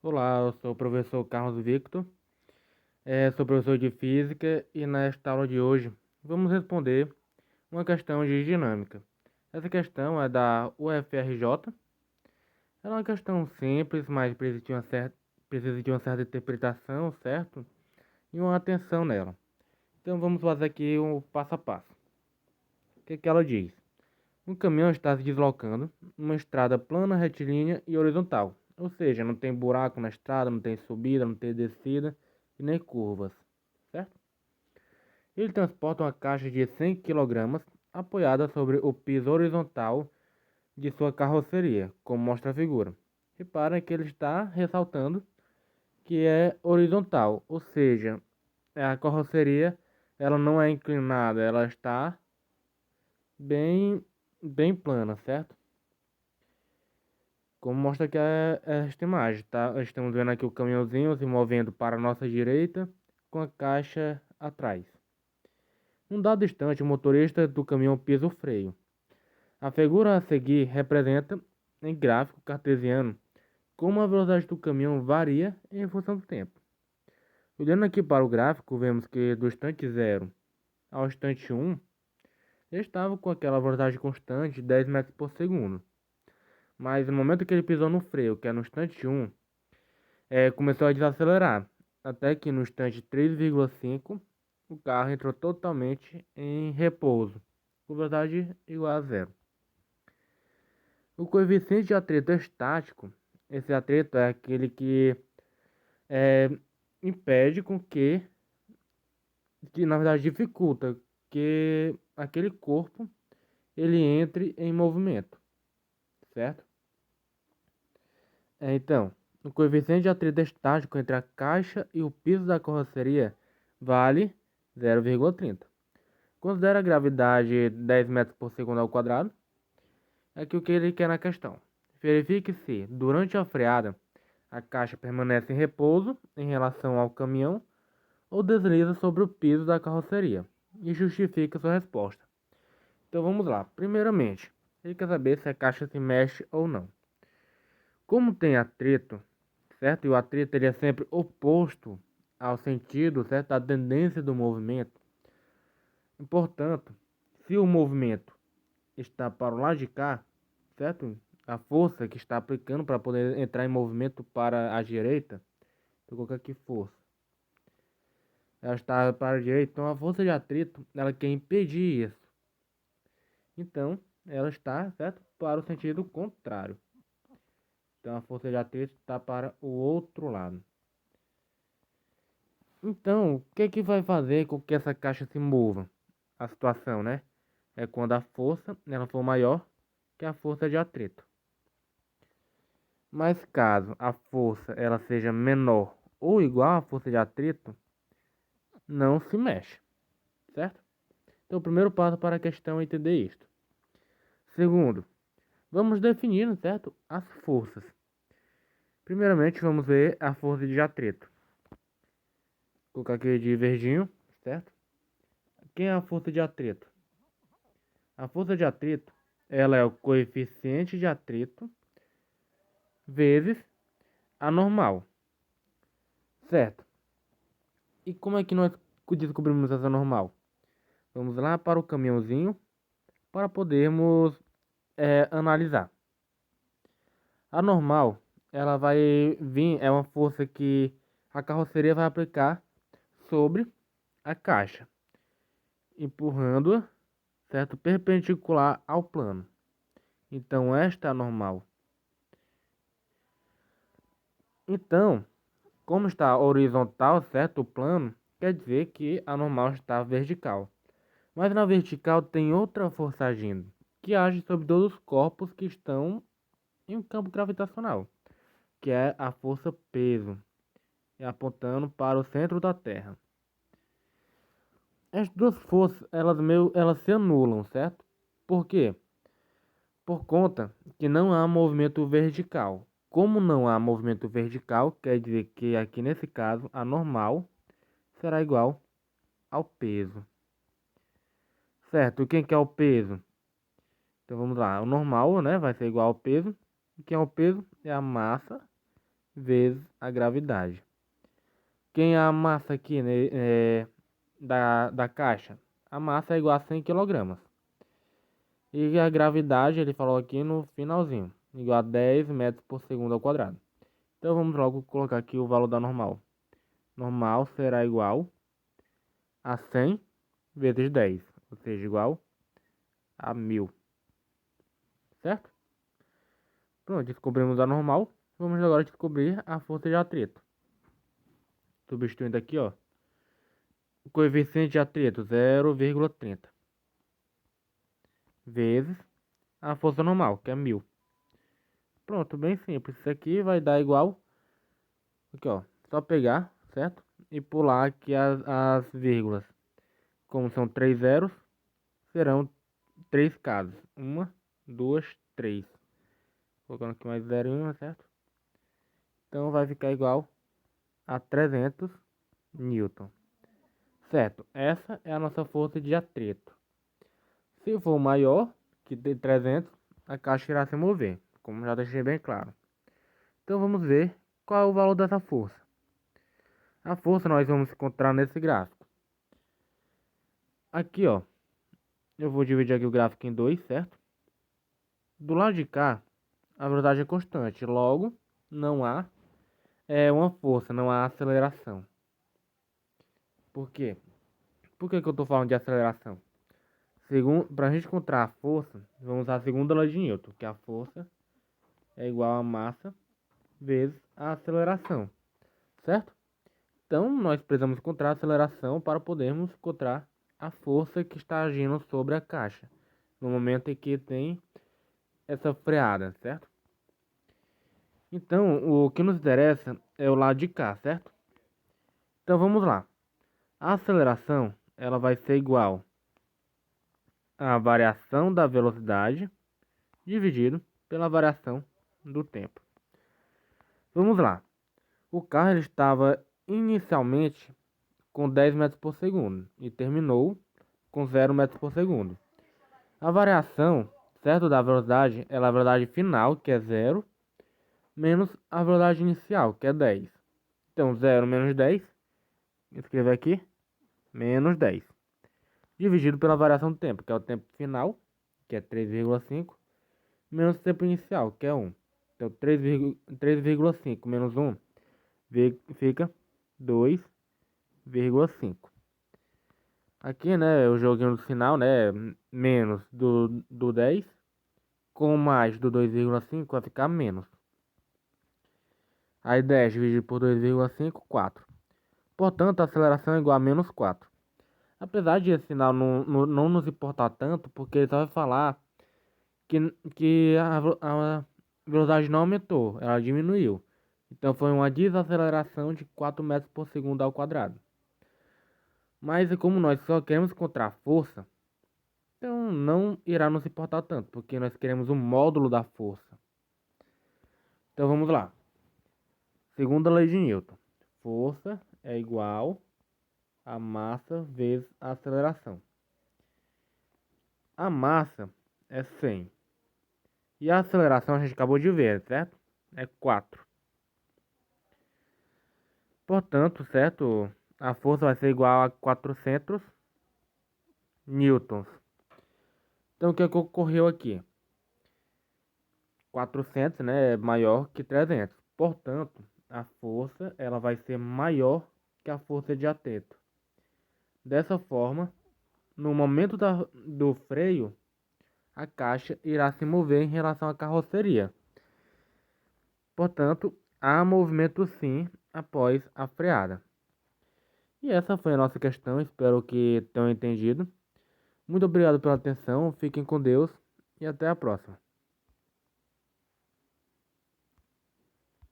Olá, eu sou o professor Carlos Victor, sou professor de Física e nesta aula de hoje vamos responder uma questão de dinâmica. Essa questão é da UFRJ, ela é uma questão simples, mas precisa de uma certa interpretação, certo? E uma atenção nela. Então vamos fazer aqui um passo a passo. O que ela diz? Um caminhão está se deslocando numa estrada plana, retilínea e horizontal. Ou seja, não tem buraco na estrada, não tem subida, não tem descida e nem curvas, certo? Ele transporta uma caixa de 100 kg apoiada sobre o piso horizontal de sua carroceria, como mostra a figura. Reparem que ele está ressaltando que é horizontal, ou seja, a carroceria ela não é inclinada, ela está bem, bem plana, certo? Como mostra aqui esta imagem, tá? Estamos vendo aqui o caminhãozinho se movendo para a nossa direita, com a caixa atrás. Num dado instante, o motorista do caminhão pisa o freio. A figura a seguir representa, em gráfico cartesiano, como a velocidade do caminhão varia em função do tempo. Olhando aqui para o gráfico, vemos que do instante 0 ao instante 1, ele estava com aquela velocidade constante de 10 metros por segundo. Mas no momento que ele pisou no freio, que é no instante 1, começou a desacelerar, até que no instante 3,5 o carro entrou totalmente em repouso, com velocidade igual a zero. O coeficiente de atrito estático, esse atrito é aquele que é, impede que na verdade dificulta que aquele corpo ele entre em movimento, certo? Então, o coeficiente de atrito estático entre a caixa e o piso da carroceria vale 0,30. Considera a gravidade 10 metros por segundo ao quadrado. É aqui o que ele quer na questão. Verifique se, durante a freada, a caixa permanece em repouso em relação ao caminhão ou desliza sobre o piso da carroceria e justifique sua resposta. Então vamos lá. Primeiramente, ele quer saber se a caixa se mexe ou não. Como tem atrito, certo? E o atrito ele é sempre oposto ao sentido, certo? A tendência do movimento. E, portanto, se o movimento está para o lado de cá, certo? A força que está aplicando para poder entrar em movimento para a direita, vou colocar aqui força. Ela está para a direita, então a força de atrito, ela quer impedir isso. Então, ela está, certo? Para o sentido contrário. Então a força de atrito está para o outro lado. Então, o que é que vai fazer com que essa caixa se mova? A situação, né? É quando a força ela for maior que a força de atrito. Mas caso a força ela seja menor ou igual à força de atrito, não se mexe, certo? Então, o primeiro passo para a questão é entender isto. Segundo, vamos definir, certo, as forças. Primeiramente, vamos ver a força de atrito. Vou colocar aqui de verdinho, certo? Quem é a força de atrito? A força de atrito, ela é o coeficiente de atrito vezes a normal, certo? E como é que nós descobrimos essa normal? Vamos lá para o caminhãozinho para podermos analisar. A normal, ela vai vir, é uma força que a carroceria vai aplicar sobre a caixa, empurrando-a, certo, perpendicular ao plano. Então, esta é a normal. Então, como está horizontal, certo, o plano, quer dizer que a normal está vertical. Mas na vertical tem outra força agindo, que age sobre todos os corpos que estão em um campo gravitacional, que é a força peso, apontando para o centro da Terra. As duas forças, elas se anulam, certo? Por quê? Por conta que não há movimento vertical. Como não há movimento vertical, quer dizer que aqui nesse caso a normal será igual ao peso. Certo? Quem que é o peso? Então vamos lá, o normal, né, vai ser igual ao peso. E quem é o peso? É a massa vezes a gravidade. Quem é a massa aqui, né, da caixa? A massa é igual a 100 kg. E a gravidade, ele falou aqui no finalzinho, igual a 10 metros por segundo ao quadrado. Então vamos logo colocar aqui o valor da normal. Normal será igual a 100 vezes 10, ou seja, igual a 1000. Certo? Pronto, descobrimos a normal. Vamos agora descobrir a força de atrito. Substituindo aqui, ó, o coeficiente de atrito 0,30 vezes a força normal, que é 1000. Pronto, bem simples. Isso aqui vai dar igual, aqui ó, só pegar, certo? E pular aqui as vírgulas. Como são 3 zeros, serão 3 casas. 1, 2, 3. Colocando aqui mais 0 em 1, certo? Então vai ficar igual a 300 newton. Certo, essa é a nossa força de atrito. Se for maior que 300, a caixa irá se mover, como já deixei bem claro. Então vamos ver qual é o valor dessa força. A força nós vamos encontrar nesse gráfico. Aqui, ó, eu vou dividir aqui o gráfico em dois, certo? Do lado de cá, a velocidade é constante, logo não há uma força, não há aceleração. Por quê? Por que eu estou falando de aceleração? Para a gente encontrar a força, vamos usar a segunda lei de Newton, que a força é igual a massa vezes a aceleração, certo? Então, nós precisamos encontrar a aceleração para podermos encontrar a força que está agindo sobre a caixa, no momento em que tem essa freada, certo? Então, o que nos interessa é o lado de cá, certo? Então, vamos lá. A aceleração, ela vai ser igual à variação da velocidade dividido pela variação do tempo. Vamos lá. O carro ele estava inicialmente com 10 metros por segundo e terminou com 0 metros por segundo. A variação, certo, da velocidade é a velocidade final, que é 0, menos a velocidade inicial, que é 10. Então, 0 menos 10, escrever aqui, menos 10. Dividido pela variação do tempo, que é o tempo final, que é 3,5, menos o tempo inicial, que é 1. Então, 3,5 menos 1 fica 2,5. Aqui, né, o joguinho do final, né, menos do 10, com mais do 2,5 vai ficar menos. Aí 10 dividido por 2,5, 4. Portanto, a aceleração é igual a menos 4. Apesar de esse sinal não nos importar tanto, porque ele só vai falar que a velocidade não aumentou, ela diminuiu. Então foi uma desaceleração de 4 metros por segundo ao quadrado. Mas como nós só queremos encontrar força, então não irá nos importar tanto, porque nós queremos o módulo da força. Então vamos lá. Segunda lei de Newton. Força é igual a massa vezes a aceleração. A massa é 100. E a aceleração a gente acabou de ver, certo? É 4. Portanto, certo? A força vai ser igual a 400 newtons. Então, o que ocorreu aqui? 400, né, é maior que 300. Portanto, a força ela vai ser maior que a força de atrito. Dessa forma, no momento do freio, a caixa irá se mover em relação à carroceria. Portanto, há movimento sim após a freada. E essa foi a nossa questão, espero que tenham entendido. Muito obrigado pela atenção, fiquem com Deus e até a próxima.